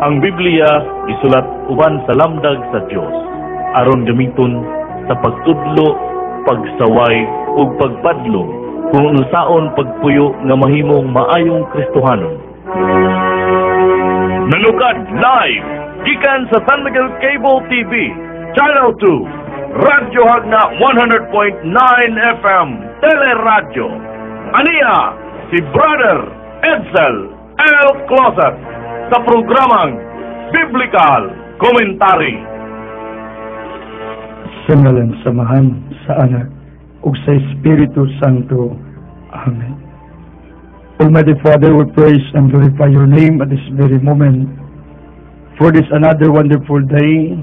Ang Biblia isulat uban sa lamdag sa Dios aron gamiton sa pagtudlo, pagsaway ug pagpadlong kung unsaon pagpuyo nga mahimong maayong Kristohanon. Nalukad live gikan sa San Miguel Cable TV, Channel 2, Radyo Hagna 100.9 FM, Teleradyo. Ania si Brother Edsel L. Closet sa programang Biblical Commentary. Sa ngalan samahan sa Anak ug sa Espiritu Santo. Amen. Almighty Father, we praise and glorify your name at this very moment for this another wonderful day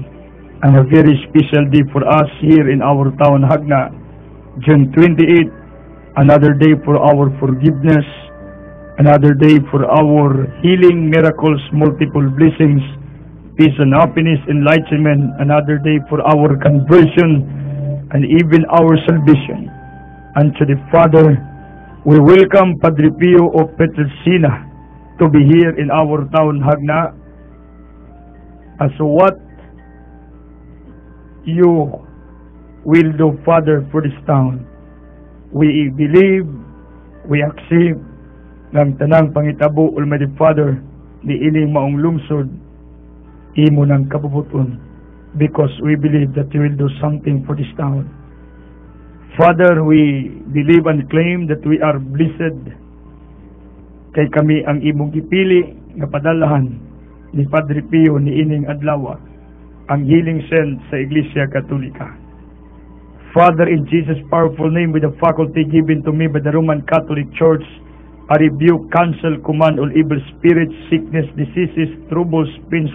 and a very special day for us here in our town Hagna, June 28, another day for our forgiveness, another day for our healing, miracles, multiple blessings, peace and happiness, enlightenment, another day for our conversion and even our salvation. And to the Father, we welcome Padre Pio of Petrelsina to be here in our town Hagna as what you will do, Father, for this town. We believe, we accept ng tanang pangitabo, Almighty Father, di ining maong lungsod, imo ng kabubuton, because we believe that you will do something for this town. Father, we believe and claim that we are blessed kay kami ang imong gipili nga padalahan ni Padre Pio ni ining adlaw ang healing sent sa Iglesia Katolika. Father, in Jesus' powerful name, with the faculty given to me by the Roman Catholic Church, I rebuke, cancel, command all evil spirits, sickness, diseases, troubles, pains,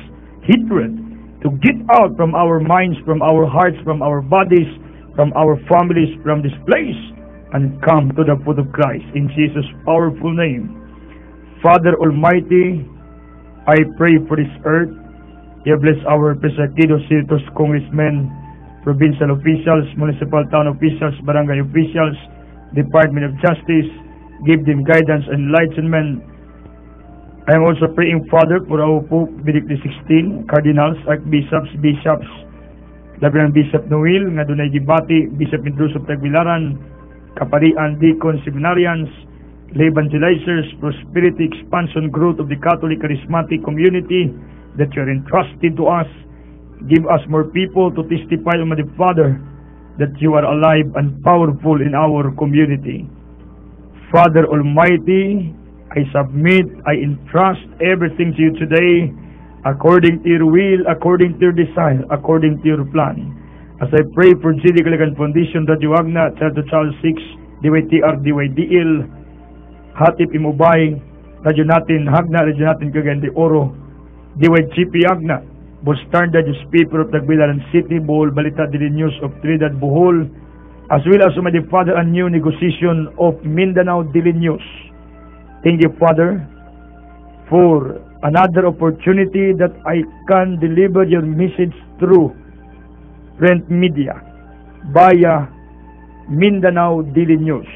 hatred to get out from our minds, from our hearts, from our bodies, from our families, from this place, and come to the foot of Christ. In Jesus' powerful name. Father Almighty, I pray for this earth. You bless our Presakidos, Senators, Congressmen, provincial officials, municipal town officials, barangay officials, Department of Justice. Give them guidance and enlightenment. I am also praying, Father, for our Pope Benedict XVI, Cardinals, Archbishops, Bishops, Labiang Bishop Noel, nga dunay gibati, Bishop Medrus of Tagbilaran, Kaparian, Deacons, Seminarians, lay evangelizers, prosperity, expansion, growth of the Catholic charismatic community that you are entrusted to us. Give us more people to testify, Almighty Father, that you are alive and powerful in our community. Father Almighty, I submit, I entrust everything to you today, according to your will, according to your desire, according to your plan. As I pray for GD Kaligan Foundation, Radio Hagna, Child to Child 6, DYTR, DYDL, Hatip Imubay, Radio natin Hagna, Radio natin Cagayan de Oro, DYGP Hagna, Bostarda, Newspaper of Tagbilaran City, Bohol, Balita Daily News of Trinidad, Bohol, as well as Almighty Father, a new negotiation of Mindanao Daily News. Thank you, Father, for another opportunity that I can deliver your message through print media via Mindanao Daily News.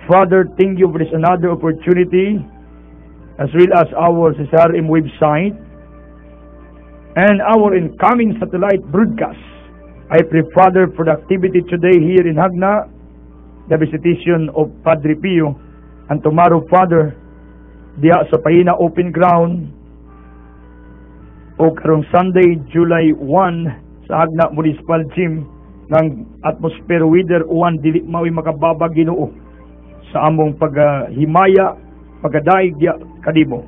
Father, thank you for this another opportunity, as well as our CSRM website and our incoming satellite broadcast. I pray, Father, for the activity today here in Hagna, the visitation of Padre Pio, and tomorrow, Father, diya sa Pahina Open Ground, o karong Sunday, July 1, sa Hagna Municipal Gym, ng atmosphere weather 1, dili mawi makababa Ginoo sa among paghimaya, pagadaig diya kadimo.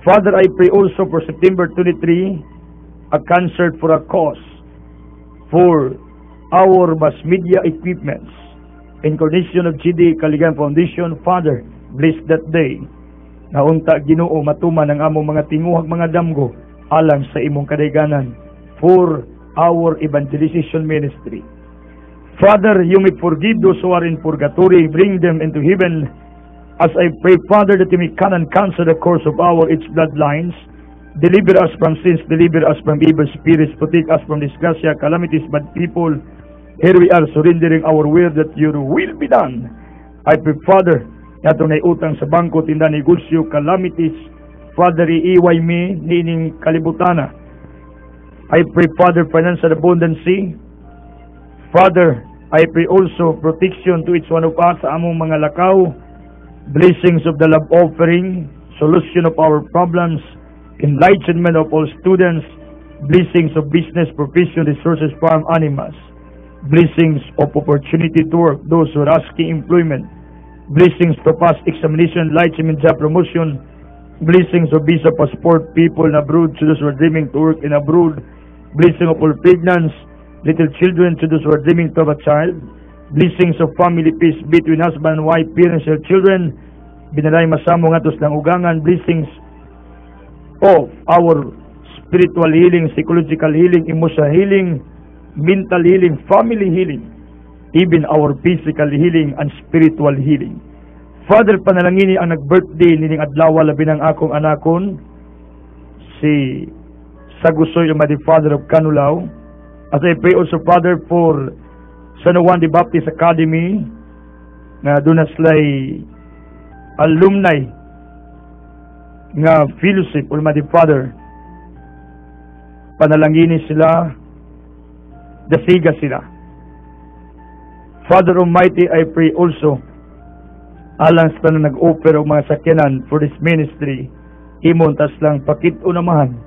Father, I pray also for September 23, a concert for a cause, for our mass media equipments. In coordination of GD Kaligan Foundation, Father, bless that day. Naunta Ginoo matuman ang among mga tinguhag mga damgo alang sa imong kadayganan for our evangelization ministry. Father, you may forgive those who are in purgatory, bring them into heaven. As I pray, Father, that you may can and cancel the course of our its bloodlines. Deliver us from sins, deliver us from evil spirits, protect us from disgracia, calamities, bad people. Here we are surrendering our will that your will be done. I pray, Father, na itong naiutang sa bangko, tinda negosyo, calamities, Father, iiway mi nining kalibutana. I pray, Father, financial abundancy. Father, I pray also protection to each one of us sa among mga lakaw, blessings of the love offering, solution of our problems, enlightenment of all students, blessings of business, profession, resources, farm, animals, blessings of opportunity to work, those who are asking employment, blessings to pass examination, enlightenment, job promotion, blessings of visa, passport, people in abroad, to those who are dreaming to work in abroad, blessing of all pregnants, little children, to those who are dreaming to have a child, blessings of family peace between husband and wife, parents and children, binalay masamo nga tos lang ugangan, blessings of our spiritual healing, psychological healing, emotional healing, mental healing, family healing, even our physical healing and spiritual healing. Father, panalangini ang nag-birthday nining adlaw labi ng akong anakon, si Sagusoy, the father of Canulao. As I pray also, Father, for San Juan de Baptist Academy, na doon na sila'y alumni nga fellowship, Almighty Father, panalangini sila, dasiga sila. Father Almighty, I pray also, alang sa na nag-offer o mga sakyanan for this ministry, imontas lang pakit-unamahan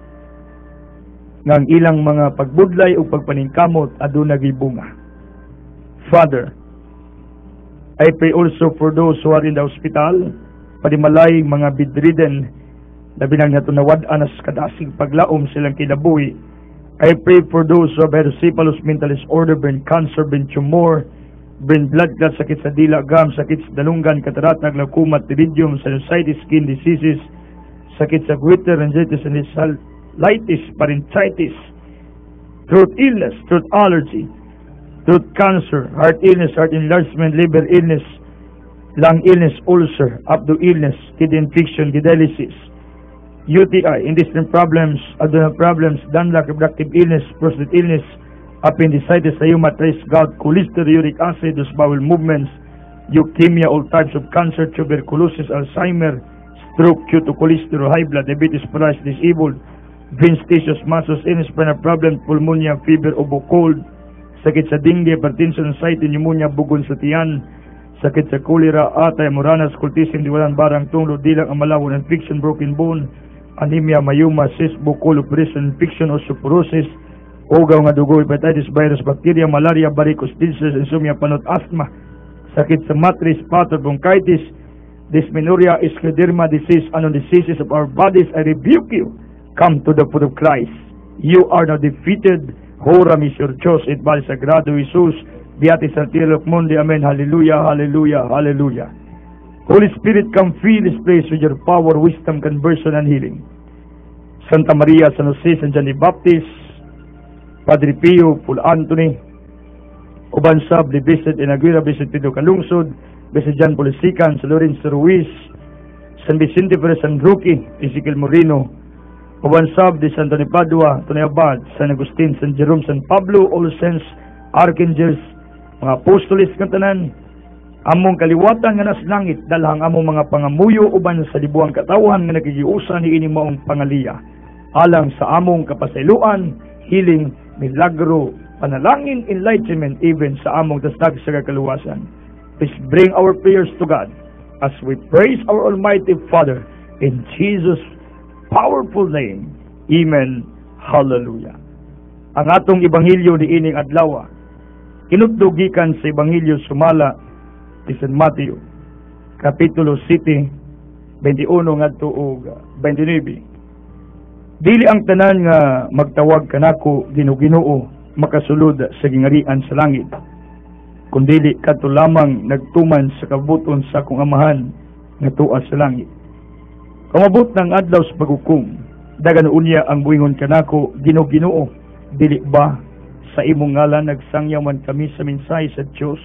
ng ilang mga pagbudlay o pagpaningkamot aduna gibunga. Father, I pray also for those who are in the hospital, padimalay mga bedridden, na binangngatunawad anas kadasing paglaom silang kinabuhi. I pray for those who have hydrocephalus, mental disorder, brain cancer, brain tumor, brain blood clot, sakit sa dila, gam, sakit sa dalunggan, katarat, glaucoma, pterygium, sinusitis, skin diseases, sakit sa goiter, meningitis, encephalitis, pharyngitis, throat illness, throat allergy, throat cancer, heart illness, heart enlargement, liver illness, lung illness, ulcer, abdo illness, kidney infection, dialysis, UTI, intestinal problems, adrenal problems, Dunlap, reproductive illness, prostate illness, appendicitis, rheumatoid, gout, cholesterol, uric acid, those bowel movements, leukemia, all types of cancer, tuberculosis, Alzheimer, stroke due to cholesterol, high blood, diabetes, paralysis, disabled, veins, tissues, muscles, any spinal problem, pneumonia, fever, ubo, cold, sakit sa dengue, hypertension, anxiety, pneumonia, bugon sa tiyan, sakit sa cholera, atay, moranas, cultism, diwalan, barang, tunglo, dilang, amalawon, infection, broken bone, anemia, mayuma, cyst, bukol, operation, infection, osteoporosis, ugaw nga dugo, hepatitis, virus, bacteria, malaria, varicose, disease, insomnia, panot, asthma, sakit sa matrix, pattern, bronchitis, dysmenorrhea, scleroderma disease, anong diseases of our bodies, I rebuke you. Come to the foot of Christ. You are now defeated. Horam is your Diyos, et Bali Sagrado Jesus, Beatis Artielo Mundi, Amen, Hallelujah, Hallelujah, Hallelujah. Holy Spirit, come fill this place with your power, wisdom, conversion, and healing. Santa Maria, San Jose, San John the Baptist, Padre Pio, Paul Anthony, Ubansab, the Blessed Inaguira, Blessed Pedro Calungsod, Blessed John Polisican, San Lorenzo Ruiz, San Vicente Perez, San Roque, Ezekiel Moreno, Ubansab, de San Tony Padua, Tony Abad, San Agustin, San Jerome, San Pablo, all saints, archangels, mga apostolis ng tanan, among kaliwatan nga nas langit, dalhang among mga pangamuyo uban sa libuang katawan nga nagigiusa ni ini maong pangaliya, alang sa among kapasayloan, healing, milagro, panalangin, enlightenment, even sa among tasdag sa kakaluwasan. Please bring our prayers to God as we praise our Almighty Father in Jesus' powerful name. Amen. Hallelujah. Ang atong ebanghelyo ni ining adlaw kinutdugikan sa ebanghelyo sumala ni San Mateo kapitulo 7 21 ngadto og 29. Dili ang tanan nga magtawag kanako Ginoo makasulod sa gingarian sa langit, kundili kadto lamang nagtuman sa kabuton sa akong amahan nga tuwa sa langit. Kamabot ng adlaw sa paghukom, dagan unya ang buingon kanako Ginoo, dili ba sa imong ngalan nagsangyaman kami sa mensahe sa Dios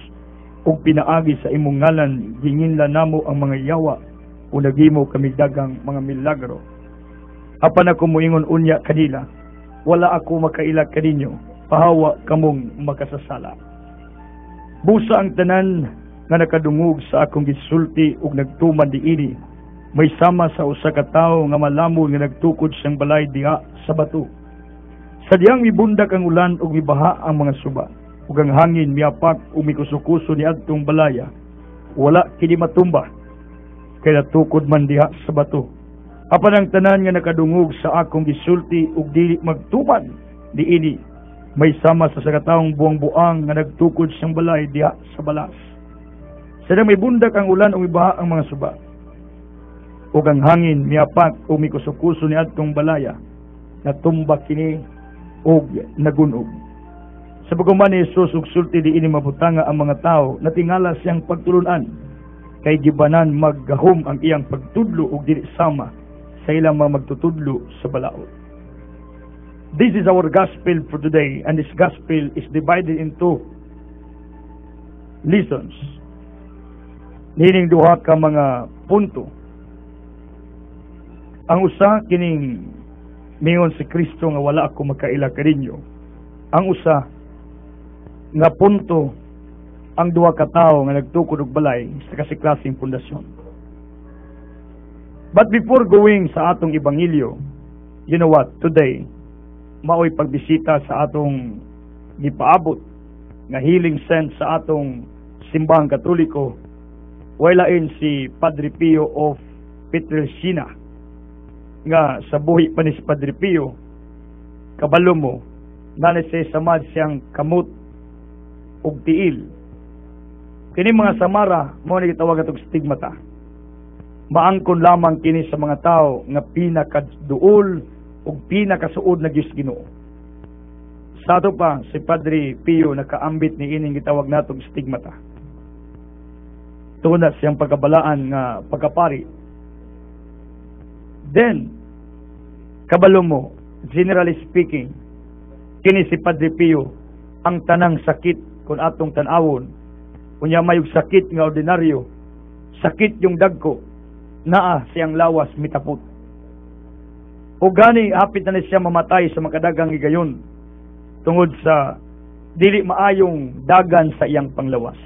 ug pinaagi sa imong ngalan ginginlan namo ang mga yawa o naghimo kami dagang mga milagro. Apan ako moingon unya kanila, wala ako makaila kaninyo, pahawa kamong makasasala. Busa ang tanan nga nakadungog sa akong gisulti ug nagtuman diini, may sama sa usa ka tawo nga malamon nga nagtukod siyang balay diha sa bato. Sadyang mibundak ang ulan ug mibaha ang mga suba, ug ang hangin miapak ug mikusukuso niadtong balaya. Wala kini matumba, kay natukod man diha sa bato. Apan ang tanan nga nakadungog sa akong gisulti ug dili magtuman diini, may sama sa sakataong buang-buang nga nagtukod siyang balay diha sa balas. Sadyang may bundak ang ulan ug mibaha ang mga suba, ug ang hangin miapak ug mikusukuso niadtong balaya. Natumba kini ug nagunog. Sa pagkuman ni Jesus ug sulti diini mabutanga ang mga tao, natingala siyang pagtulunan, kay gibanan maggahom ang iyang pagtudlo ug dili sama sa ilang mga magtutudlo sa balaod. This is our gospel for today, and this gospel is divided into lessons. Nining duha ka mga punto. Ang usa kining mingon si Kristo nga wala ako makaila kaninyo. Ang usa nga punto, ang duha ka tawo nga nagtukod og balay sa kasiklaseng pundasyon. But before going sa atong ebanghelyo, you know what? Today, maoy pagbisita sa atong gipaabot nga healing sense sa atong simbahang Katoliko. Walain si Padre Pio of Pietrelcina, nga sa buhi pa ni si Padre Pio, kabalo mo, nanay samad siyang kamot ug tiil. Kini mga samara, mo ni gitawag atong stigmata. Maangkon lamang kini sa mga tao nga pinakaduol ug pinakasuod na Diyos Ginoo. Sa ato pa, si Padre Pio nakaambit ni ining gitawag natong stigmata. Tuna siyang pagkabalaan nga pagkapari. Then, kabalo mo, generally speaking, kini si Padre Pio, ang tanang sakit kung atong tanawon, kunya mayog sakit nga ordinaryo, sakit yung dagko, naa siyang lawas mitapot. O gani, hapit na siya mamatay sa makadagang igayon, tungod sa dili maayong dagan sa iyang panglawas.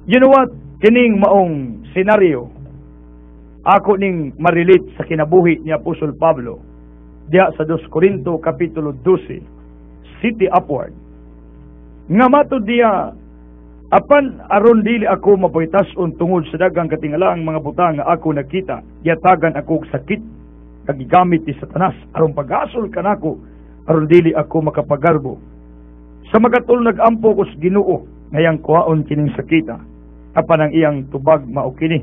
You know what? Kining maong senaryo, ako ning marilit sa kinabuhi ni Apostol Pablo diya sa 2 Corinto kapitulo 12, city upward. Nga matod diya, apan aron dili ako mapoytas-on tungod sa dagang katingalaang mga butang nga ako nakita, yatagan ako og sakit kagigamit ni Satanas aron pag-asol kanako aron dili ako makapagarbo. Sa magatol nagampo ko sa Ginoo ngayang kuhaon kining sakita, apan ang iyang tubag mao kini,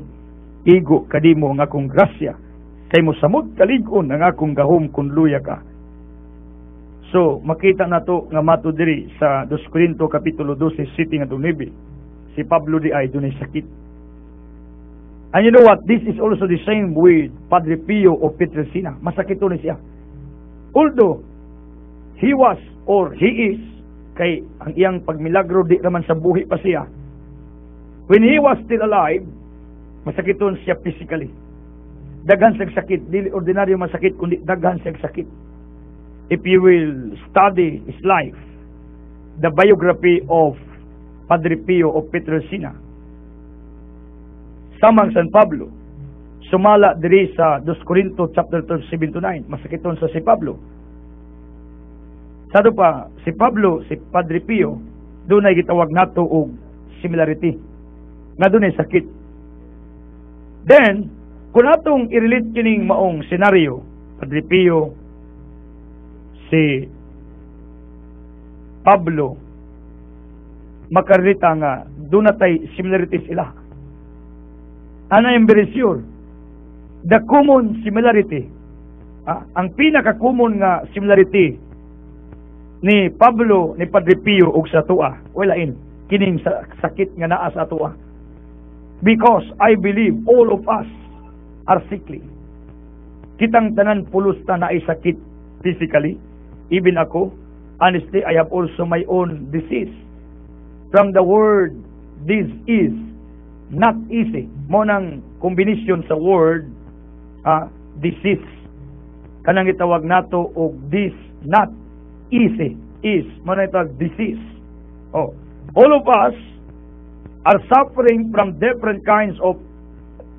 igo kadimo ang akong grasya, kay mo samot kalig-on ang akong gahom kun luya ka. So makita nato nga mato diri sa 2 Corinto kapitulo 12 city nga 9, si Pablo di ay dunay sakit. And you know what? This is also the same with Padre Pio of Pietrelcina. Masakit ni siya. Although he was or he is, kay ang iyang pagmilagro di naman sa buhi pa siya. When he was still alive, masakiton siya physically. Daghan siyang sakit, dili ordinaryo masakit kundi daghan siyang sakit. If you will study his life, the biography of Padre Pio of Pietrelcina, samang San Pablo, sumala diri sa 2 Corinto chapter 12, 7-9, masakiton sa si Pablo. Sado pa, si Pablo, si Padre Pio, doon ay gitawag nato og similarity, nga doon ay sakit. Then, kung atong i-relate kining maong senaryo, Padre Pio, si Pablo, makarita nga doon natay similarities sila. Ano yung very sure? The common similarity, ang pinaka-common nga similarity ni Pablo, ni Padre Pio ug sa tua, walain kining sakit nga naa sa tua. Because I believe all of us are sickly. Kitang tanan pulos ta na ay sakit physically. Even ako, honestly, I have also my own disease. From the word, this is not easy. Mo nang kombinasyon sa word, disease. Kanang itawag nato og this, not easy, is. Mo nang itawag disease. Oh, all of us are suffering from different kinds of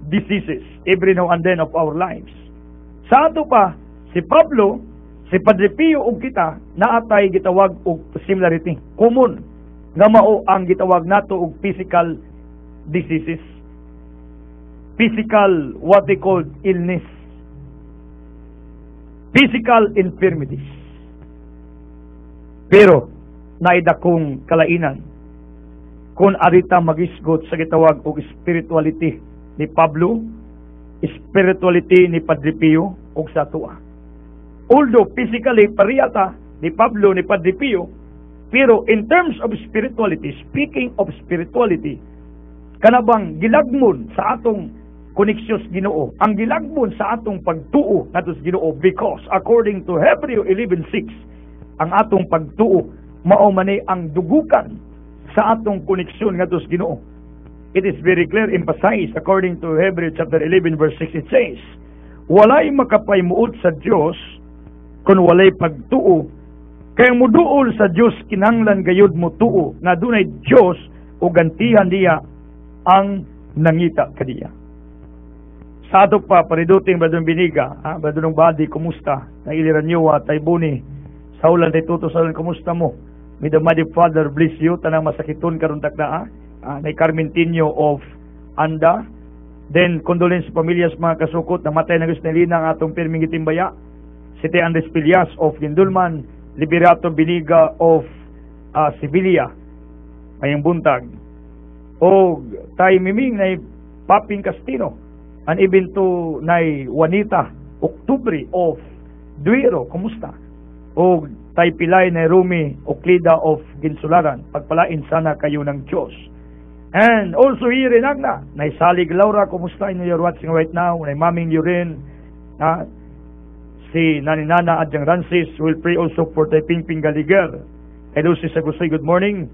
diseases every now and then of our lives. Sa ato pa, si Pablo, si Padre Pio ug kita naatay gitawag og similarity. Common nga mao ang gitawag nato og physical diseases. Physical, what they call illness. Physical infirmities. Pero naidakong kalainan kung arita magisgot sa gitawag og spirituality ni Pablo, spirituality ni Padre Pio ug sa tuwa. Although physically pariyata ni Pablo ni Padre Pio, pero in terms of spirituality, speaking of spirituality, kanabang gilagmon sa atong koneksyon sa Ginoo, ang gilagmon sa atong pagtuo nato sa Ginoo, because according to Hebrew 11:6, ang atong pagtuo mao man ang dugukan sa atong koneksyon nato sa Ginoo. It is very clear, emphasized according to Hebrew chapter 11 verse 6, it says, walay makapaymuot sa Dios kung walay pagtuo, kaya muduol sa Dios kinahanglan gayud mo tuo na dunay Dios o gantihan diya ang nangita kaniya. Sa ato pa pariduting Badong Biniga, Badong Badi, kumusta? Na iliran niyo taybuni sa ulan tay tuto sa ulan, kumusta mo? May the Mighty Father bless you, tanang masakiton karon takda na Carmentinho of Anda. Then condolence sa pamilyas mga kasukot na matay na gusto nilina ang atong pirming itimbaya. Siti Andres Pillas of Gindulman, Liberato Biniga of Sibilia, ngayong buntag. O tay miming na Paping Castino, and even to na Juanita Oktubre of Duero, kumusta? O tay Pilay na Rumi Oklida of Ginsularan, pagpalain sana kayo ng Diyos. And also here in Agna, na Salig Laura, kumusta? You're watching right now, na Maming Yurin, si Naninana Adyang Rancis will pray also for Tay Pingping Galiger. Hello si Sagusay, good morning.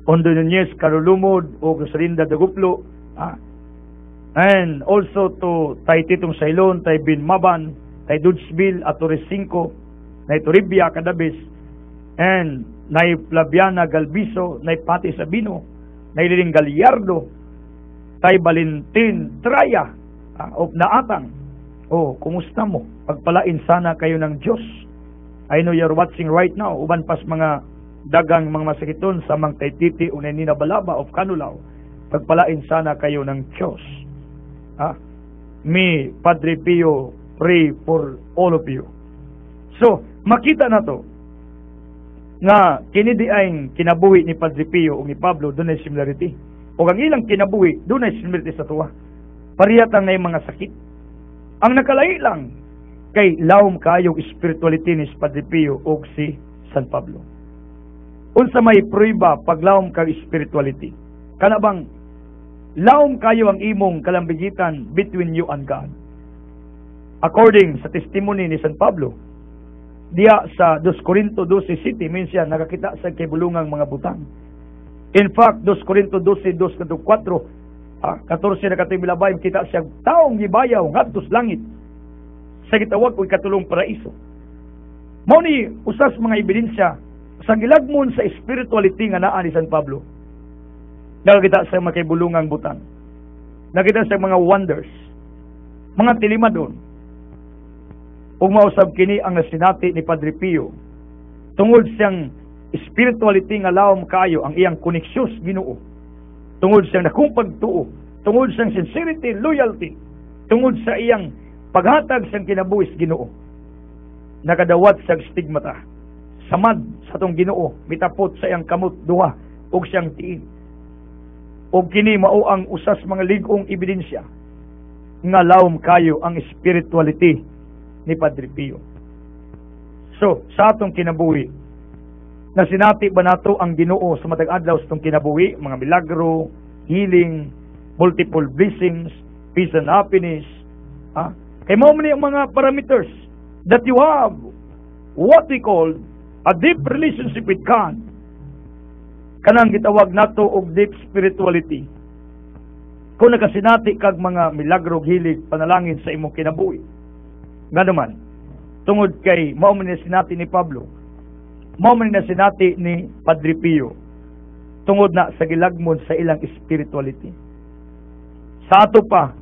Ondo Nunez, Karulumod, o Rosalinda Daguplo. And also to Tay Titong Sailon, Tay Bin Maban, Tay Dudsville, Atores 5, Nay Toribia Kadabis, and Nay Flaviana Galbiso, Nay Pati Sabino, Nay Liling Galyardo, Tay Valentin Traya of Naatang. Oh, kumusta mo? Pagpalain sana kayo ng Diyos. I know you're watching right now. Uban pas mga dagang mga masakiton sa mga Taytiti o Nina Balaba of Canulao. Pagpalain sana kayo ng Diyos. Me, Padre Pio, pray for all of you. So, makita na to nga kinidi ay kinabuhi ni Padre Pio o ni Pablo, doon ay similarity. O ang ilang kinabuhi, doon ay similarity sa tuwa. Pariyatang na yung mga sakit. Ang nakalay lang kay lawom kayong spirituality ni Padre Pio o si San Pablo. Unsa may prueba paglawom kang spirituality? Kanabang lawom kayo ang imong kalambigitan between you and God. According sa testimony ni San Pablo, diya sa 2 Corinto 12:7, minsan nakakita sa kibulungang mga butang. In fact, 2 Corinto 12:2-4, 14 na katibilabay, kita siya taong gibayaw ngadtos langit sa gitawag o katulong paraiso. Mao ni usas mga ebidensya sa gilagmon sa spirituality nga naa ni San Pablo. Nakakita sa mga kibulungang butang, nakita sa mga wonders, mga tilimadon. Ug mausab kini ang nasinati ni Padre Pio tungod siyang spirituality nga lawom kayo ang iyang koneksyon sa Ginoo. Tungod sa nakumpag tuo, tungod sa sincerity, loyalty, tungod sa iyang paghatag sa kinabuhis Ginoo. Nakadawat sa stigmata, samad sa tong Ginoo, mitapot sa iyang kamot duha ug siyang tiin. Ug kini mao ang usas mga lig-ong ebidensya nga lawom kayo ang spirituality ni Padre Pio. So, sa atong kinabuhi, na sinati ba nato ang Ginoo sa matag adlaw sa itong kinabuhi, mga milagro, healing, multiple blessings, peace and happiness. Kaya mo man yung mga parameters that you have what we call a deep relationship with God. Kanang gitawag nato og deep spirituality. Kung nakasinati kag mga milagro, healing, panalangin sa imong kinabuhi. Nga naman, tungod kay mao man sinati ni Pablo, mao man sinati ni Padre Pio, tungod na sa gilagmon sa ilang spirituality. Sa ato pa,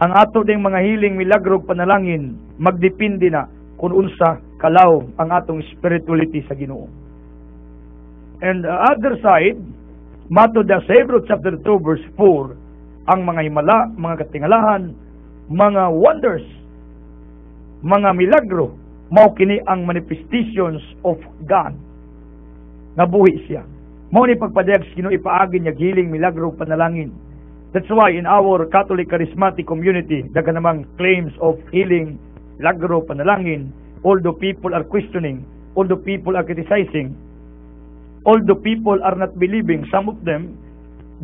ang ato ding mga hiling, milagro, panalangin, magdepende na kung unsa kalaw ang atong spirituality sa Ginoo. And the other side, matod sa Hebrews chapter 2 verse 4, ang mga himala, mga katingalahan, mga wonders, mga milagro, mao kini ang manifestations of God. Nabuhi siya. Mao ni pagpadayag sa Ginoo ipaagi niya giling, milagro, panalangin. That's why in our Catholic charismatic community, daga namang claims of healing, milagro, panalangin, although people are questioning, although people are criticizing, although people are not believing, some of them,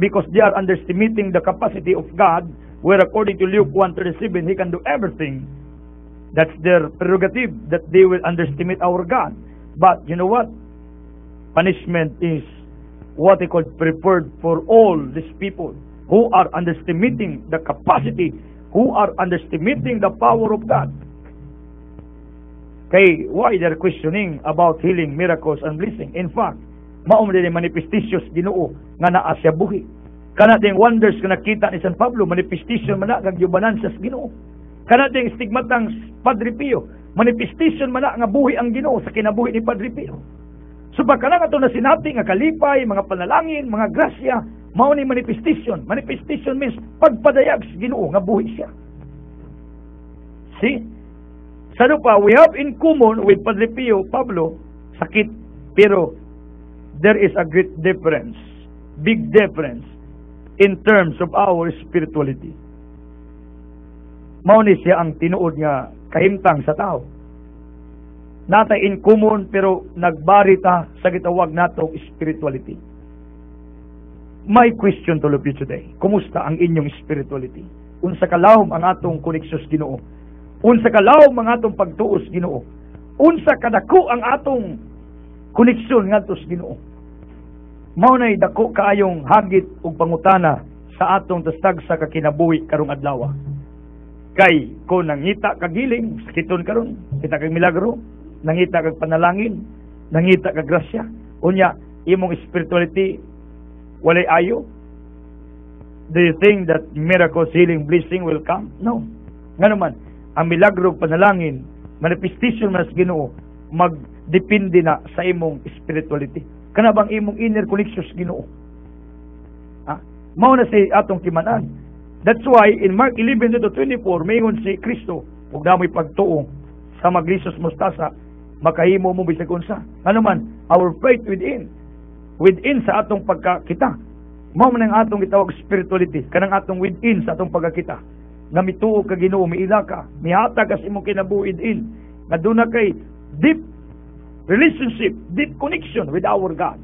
because they are underestimating the capacity of God, where according to Luke 1:37, He can do everything. That's their prerogative, that they will underestimate our God. But you know what? Punishment is what they call prepared for all these people who are underestimating the capacity, who are underestimating the power of God. Kay why they're questioning about healing, miracles, and blessing. In fact, maum din manifestations Ginoo nga naa siya buhi. Kana ding wonders nga nakita ni San Pablo, manifestation man na kag yubanan sa Ginoo. Kana ding stigmatang Padre Pio, manifestation man na nga buhi ang Ginoo sa kinabuhi ni Padre Pio. So baka lang ato na sinati nga kalipay, mga panalangin, mga grasya, mao ni manifestation. Manifestation means pagpadayag sa Ginoo nga buhi siya. See? Sa pa, we have in common with Padre Pio, Pablo, sakit, pero there is a great difference, big difference, in terms of our spirituality. Mao ni siya ang tinuod nga kahimtang sa tao. Natay in common pero nagbarita sa gitawag natong spirituality. My question to you today, kumusta ang inyong spirituality? Unsa kalawom ang atong koneksyon sa Ginoo? Unsa kalawom ang atong pagtuos Ginoo? Unsa kadako ang atong koneksyon ngadto sa Ginoo? Mao nay dako kaayong hagit ug pangutana sa atong tastag sa kakinabuhi karong adlaw. Kay kung nangita kag giling, sakiton karon, kita kag milagro, nangita kag panalangin, nangita kag grasya, unya imong spirituality walay ayo. Do you think that miracles, healing, blessing will come? No. Nga naman, ang milagro, panalangin, manifestation mas Ginoo, magdepende na sa imong spirituality. Kana bang imong inner connection sa Ginoo? Mao na si atong timanan. That's why in Mark 11:24 mayingon si Kristo, ug namoy pagtuo sa maglisos mostasa, makahimo mo bisag unsa. Ano man, our faith within sa atong pagkakita. Mao man ang atong gitawag spirituality, kanang atong within sa atong pagkakita. Nga mituo ka Ginoo, miila ka, mihatag as imong kinabuhi within. Nga doon na kay deep relationship, deep connection with our God.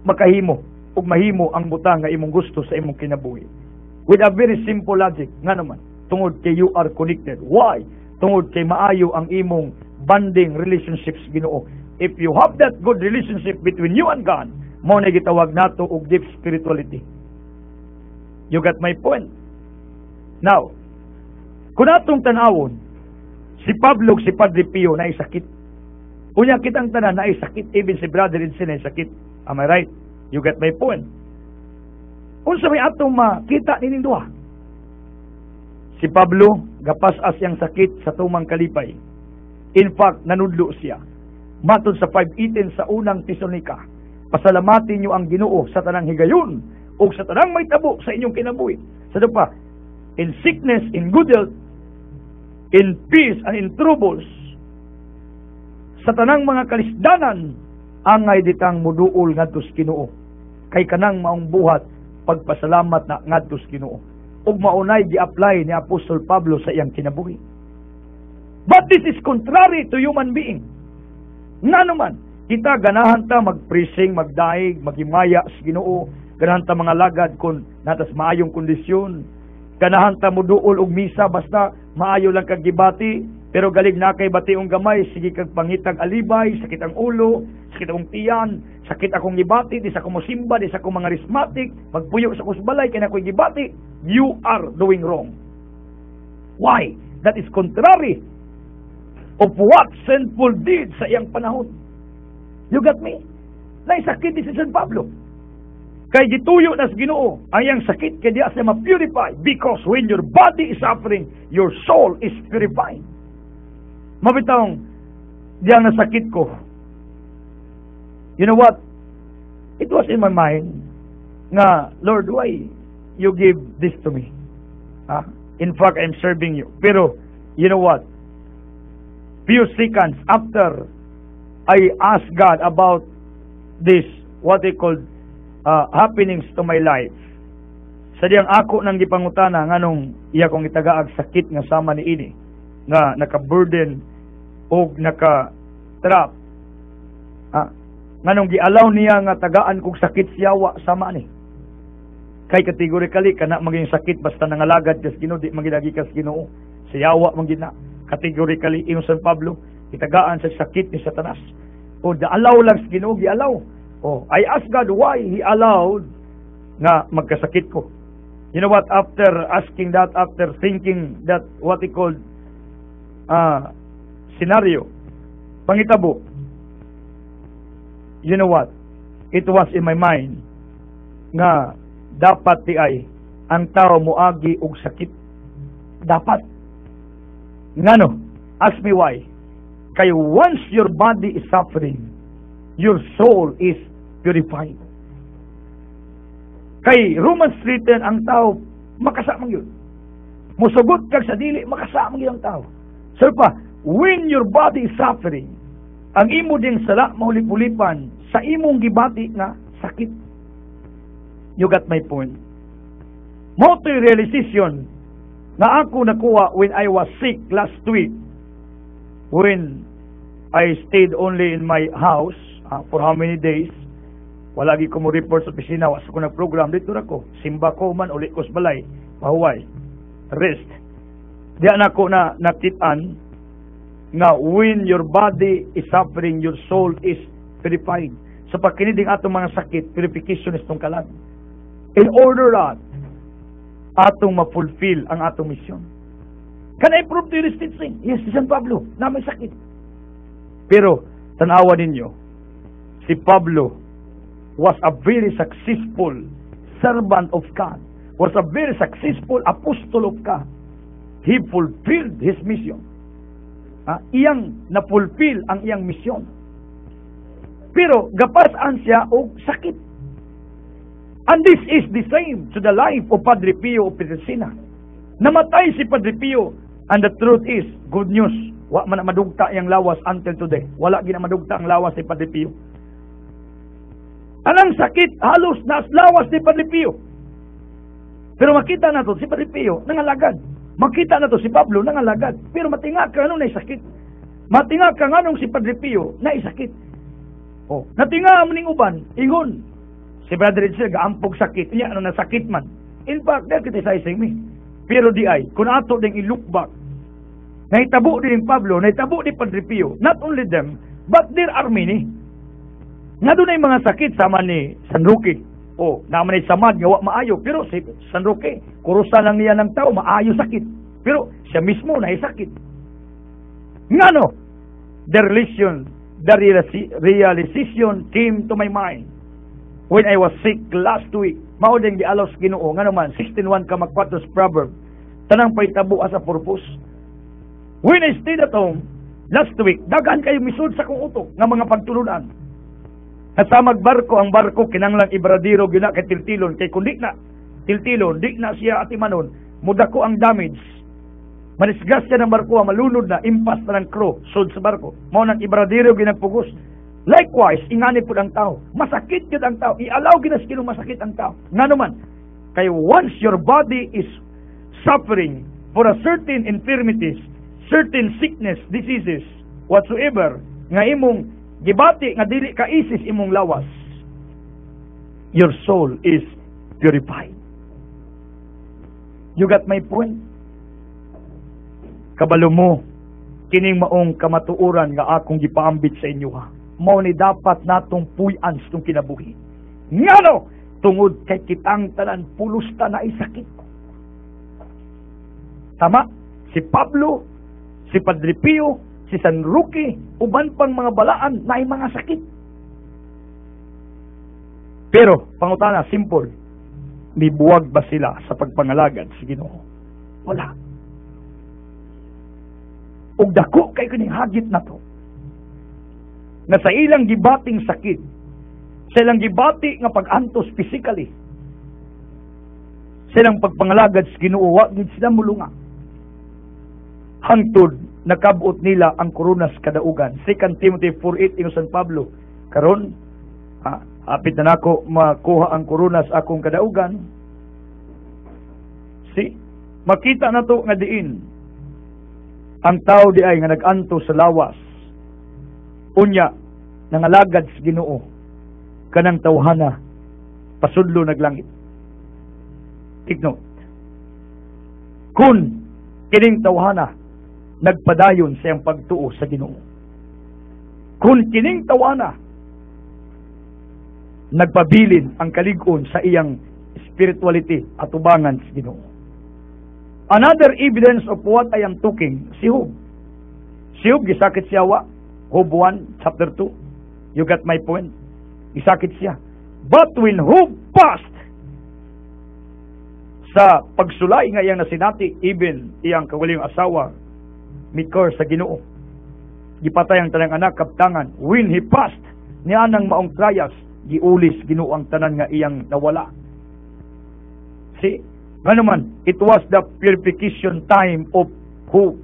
Makahimo ug mahimo ang butang nga imong gusto sa imong kinabuhi. With a very simple logic, nga naman, tungod kay you are connected. Why? Tungod kay maayo ang imong bonding relationships Ginoo. If you have that good relationship between you and God, mao na gitawag nato og deep spirituality. You got my point? Now, kung atong tanawon, si Pablo ug si Padre Pio na sakit. Unya kitang tanan na sakit, even si brother in sin ay sakit. Am I right? You get my point? Unsa may atong makita nining duha? Si Pablo gapas-as yang sakit sa tumang kalipay. In fact, nanudlo siya. Matod sa 5:18 sa unang Tesalonika, pasalamatin niyo ang Ginoo sa tanang higayon ug sa tanang may tabo sa inyong kinabuhi. Sa pa, in sickness, in good health, in peace and in troubles, sa tanang mga kalisdanan, angay ditang muduol ngadto sa Ginoo. Kay kanang maong buhat pagpasalamat na ngadto sa Ginoo. Ug maunay gi-apply ni Apostol Pablo sa iyang kinabuhi. But this is contrary to human being. Nga naman, kita ganahan ta mag-preaching, magdaig, maghimaya sa Ginoo, ganahan ta mga lagad kung natas maayong kondisyon, ganahan ta muduol og misa basta maayo lang kag gibati, pero galig na kay bationg gamay, sige kag pangitag alibay, sakit ang ulo, sakit akong tiyan, sakit akong gibati, di sa akong musimba, di sa akong mga rismatic, magpuyo sa kusbalay, kaya na ako'y gibati, you are doing wrong. Why? That is contrary of what sinful did sa iyang panahon. You got me? Naisakit ni si San Pablo. Kay gituyo na sa Ginoo ang iyang sakit kay diya sa ma-purify, because when your body is suffering, your soul is purified. Mabitang diya na sakit ko. You know what? It was in my mind nga, Lord, why you give this to me? In fact, I'm serving you. Pero, you know what? Few seconds after I asked God about this, what they call happenings to my life, sadyang ako nang gipangutana nganong iya kong itagaag sakit nga sama ni ini nga naka-burden o naka-trap, nganong gialaw niya nga tagaan kong sakit siyawa sama ni kay categorically kana maging sakit basta nangalagad kas Ginoo, di magilagi kas Ginoo, siyawa magina categorically ingon San Pablo itagaan sa sakit ni Satanas o daalaw lang sa Ginoo, gialaw. I asked God why He allowed nga magkasakit ko. You know what? After asking that, after thinking that what he called scenario, pangitabo, you know what? It was in my mind nga dapat di ay ang tao moagi og sakit. Dapat. Ngano? Ask me why. Kay once your body is suffering, your soul is purified. Kay Romans 3:10 ang tao makasamang yun. Musugot kag sa dili makasamang yun ang tao. So pa, when your body is suffering, ang imo ding sala maulip-ulipan sa imong gibati nga sakit. You got my point. Mo to realization na ako nakuha when I was sick last week, when I stayed only in my house for how many days. Wala gi ko mo report sa opisina, was ko nag-program dito ra ko. Simba ko man uli ko sa balay, pahuway. Rest. Diyan ako na nakitaan nga when your body is suffering, your soul is purified. Sa pagkiniding atong mga sakit, purification is tong kalag. In order that atong ma-fulfill ang atong mission. Can I prove to you this teaching? Yes, si San Pablo, na may sakit. Pero, tanawa ninyo, si Pablo was a very successful servant of God, was a very successful apostle of God. He fulfilled his mission. Iyang na-fulfill ang iyang mission. Pero, gapasan siya og sakit. And this is the same to the life of Padre Pio of Petrosina. Namatay si Padre Pio, and the truth is, good news, wa man na madugta iyang lawas until today. Wala gina madugta ang lawas ni Padre Pio. Anang sakit, halos naslawas ni Padre Pio. Pero makita na to, si Padre Pio, nangalagad. Makita na to, si Pablo, nangalagad. Pero matinga ka, anong naisakit? Matinga ka, anong si Padre Pio, naisakit. Natinga ning uban, ingon. Si Brother Richard, gaampog sakit. Niya, ano nasakit man. In fact, they're criticizing me. Pero di ay, kung ato ding i-look back, nahitabo din ni Pablo, nahitabo din Padre Pio, not only them, but there are many. Nga doon ay mga sakit sama ni San Roque. Naman ay samad, gawa maayo. Pero si San Roque, kurusa lang niya ng tao, maayo sakit. Pero siya mismo na sakit. Nga no, the realization came to my mind when I was sick last week. Maudeng gialaw sa Ginoo. Nga naman, 16:1 ka magkwatos proverb. Tanang paitabo as a purpose. When I stayed at home last week, dagaan kayo misud sa kong utok nga mga pagtulunan. At sa magbarko, ang barko kinanglang ibradiro gina kay tiltilon, kay kundi na tiltilon, di na siya atimanon, muda ko ang damage. Manisgas siya ng barko, malunod na, impas na ng crew, sud sa barko. Mao nang ibradiro ginagpugos. Likewise, ingani po ang tao. Masakit yun ang tao. Ialaw ginaskino masakit ang tao. Nga naman, kay once your body is suffering for a certain infirmities, certain sickness, diseases, whatsoever, nga imong gibati nga dili ka isis imong lawas, your soul is purified. You got my point? Kabalo mo, kining maong kamatuoran nga akong gipaambit sa inyo ha. Mao ni dapat natong puy-an sa itong kinabuhi. Ngano, tungod kay kitang tanan pulos ta na isakit. Tama? Si Pablo, si Padre Pio, si San Roque, uban pang mga balaan na ay mga sakit. Pero, pangutana, simple. Mibuwag ba sila sa pagpangalagad sa Ginoo? Wala. Ug dako kay kining hagit na to. Na sa ilang gibating sakit, sa ilang gibati nga pag-antos physically, sa ilang pagpangalagad sa Ginoo, wa gid sila mulunga. Hangtod nakabot nila ang koronas kadaugan. 2 Timothy 4:8 ingon San Pablo, karon hapit na nako makuha ang koronas akong kadaugan. Makita na to nga diin ang tao di ay nga nag-anto sa lawas, unya nangalagad sa Ginoo, kanang tawhana pasudlo naglangit. Take note, kun kining tawhana nagpadayon sa iyang pagtuo sa Ginoo, kun kining tawhana nagpabilin ang kalig-on sa iyang spirituality at ubangan sa Ginoo. Another evidence of what I am talking, si Job. Si Job, gisakit siya wa. Job 1, chapter 2. You got my point? Gisakit siya. But when Job passed, sa pagsulay nga iyang nasinati, even iyang kawaling asawa, mikor sa Ginoo. Gipatay ang tanang anak, kaptangan. When he passed, niya nang maong trials, giulis Ginoo ang tanan nga iyang nawala. See? Ganuman, it was the purification time of Job.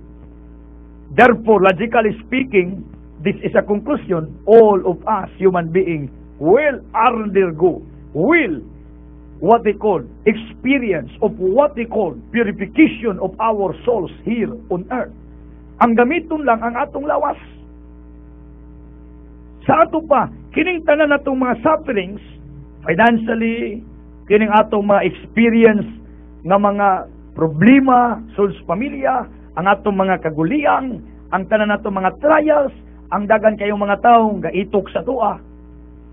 Therefore, logically speaking, this is a conclusion. All of us, human beings, will undergo, what they call, experience of what they call purification of our souls here on earth. Ang gamiton lang ang atong lawas. Sa ato pa, kining tanan natong mga sufferings, financially, kining atong mga experience nga mga problema sul pamilya, ang atong mga kaguliang, ang tanan natong mga trials, ang dagan kayong mga taong gaitok sa tua,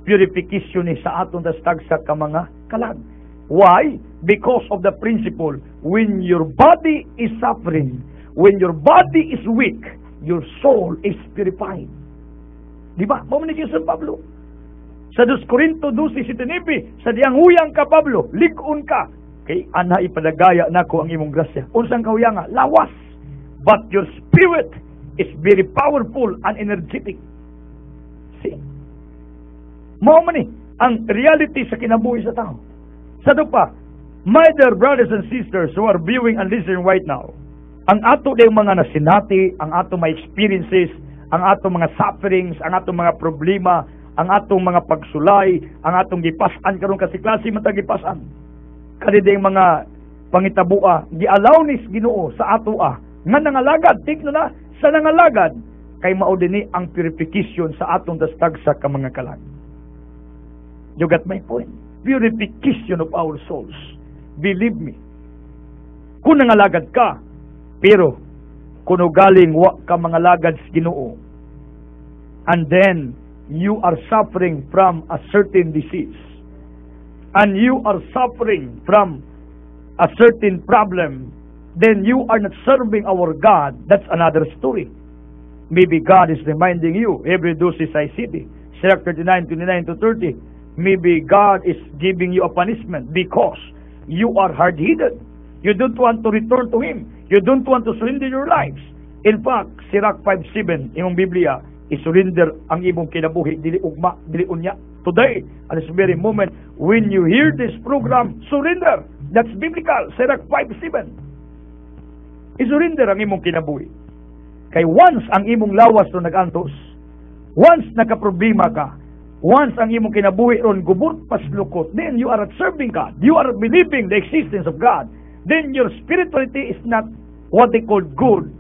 purification ni sa atong dastagsa ka mga kalag. Why? Because of the principle, when your body is suffering, when your body is weak, your soul is purified. Di ba? Mauman ni San Pablo. Sa 2 Corinto 12:19, sa diyang huyang ka Pablo, ligon ka, kay ana ipadagaya nako ang imong grasya. Unsang kahuyanga? Lawas. But your spirit is very powerful and energetic. See? Mauman ni ang reality sa kinabuhi sa tao. Sa pa, my dear brothers and sisters who are viewing and listening right now, ang ato dayong mga nasinati, ang ato mga experiences, ang atong mga sufferings, ang atong mga problema, ang atong mga pagsulay, ang atong gipasan karon kasi klase matag gipasan. Kani dayong mga pangitabua, gialaw ni Ginoo sa ato nga nangalagad, tigno na sa nangalagad kay mao dinhi ang purification sa atong dastagsa ka mga kalag. You got my point? Purification of our souls. Believe me. Kung nangalagad ka, pero kung galing wa ka mangalagad sa Ginoo, and then you are suffering from a certain disease, and you are suffering from a certain problem, then you are not serving our God. That's another story. Maybe God is reminding you, every dosis I city, Sirach 39:29-30, maybe God is giving you a punishment because you are hard-headed. You don't want to return to Him. You don't want to surrender your lives. In fact, Sirach 5:7, imong Biblia, isurrender ang imong kinabuhi, dili ugma, dili unya. Today, at this very moment, when you hear this program, surrender. That's biblical. Sirach 5:7. Isurrender ang imong kinabuhi. Kay once ang imong lawas ron nag-antos, once nagka-problema ka, once ang imong kinabuhi ron gubot paslukot, then you are not serving God. You are believing the existence of God. Then your spirituality is not what they call good.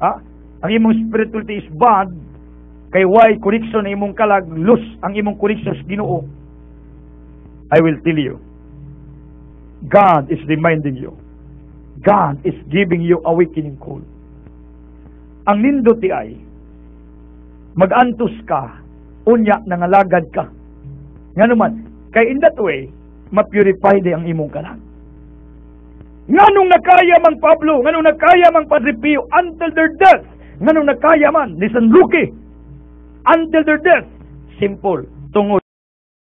Ang imong spirituality is bad. Kay why connection ang imong kalag, lose ang imong connection sa Ginoo. I will tell you, God is reminding you. God is giving you awakening call. Ang nindot ay mag-antos ka, unya nangalagad ka. Nga naman, kay in that way, ma-purify di ang imong kalag. Nganong nakaya man Pablo, nganong nakaya man Padre Pio until their death, nganong nakaya man ni San Luque until their death, simple, tungod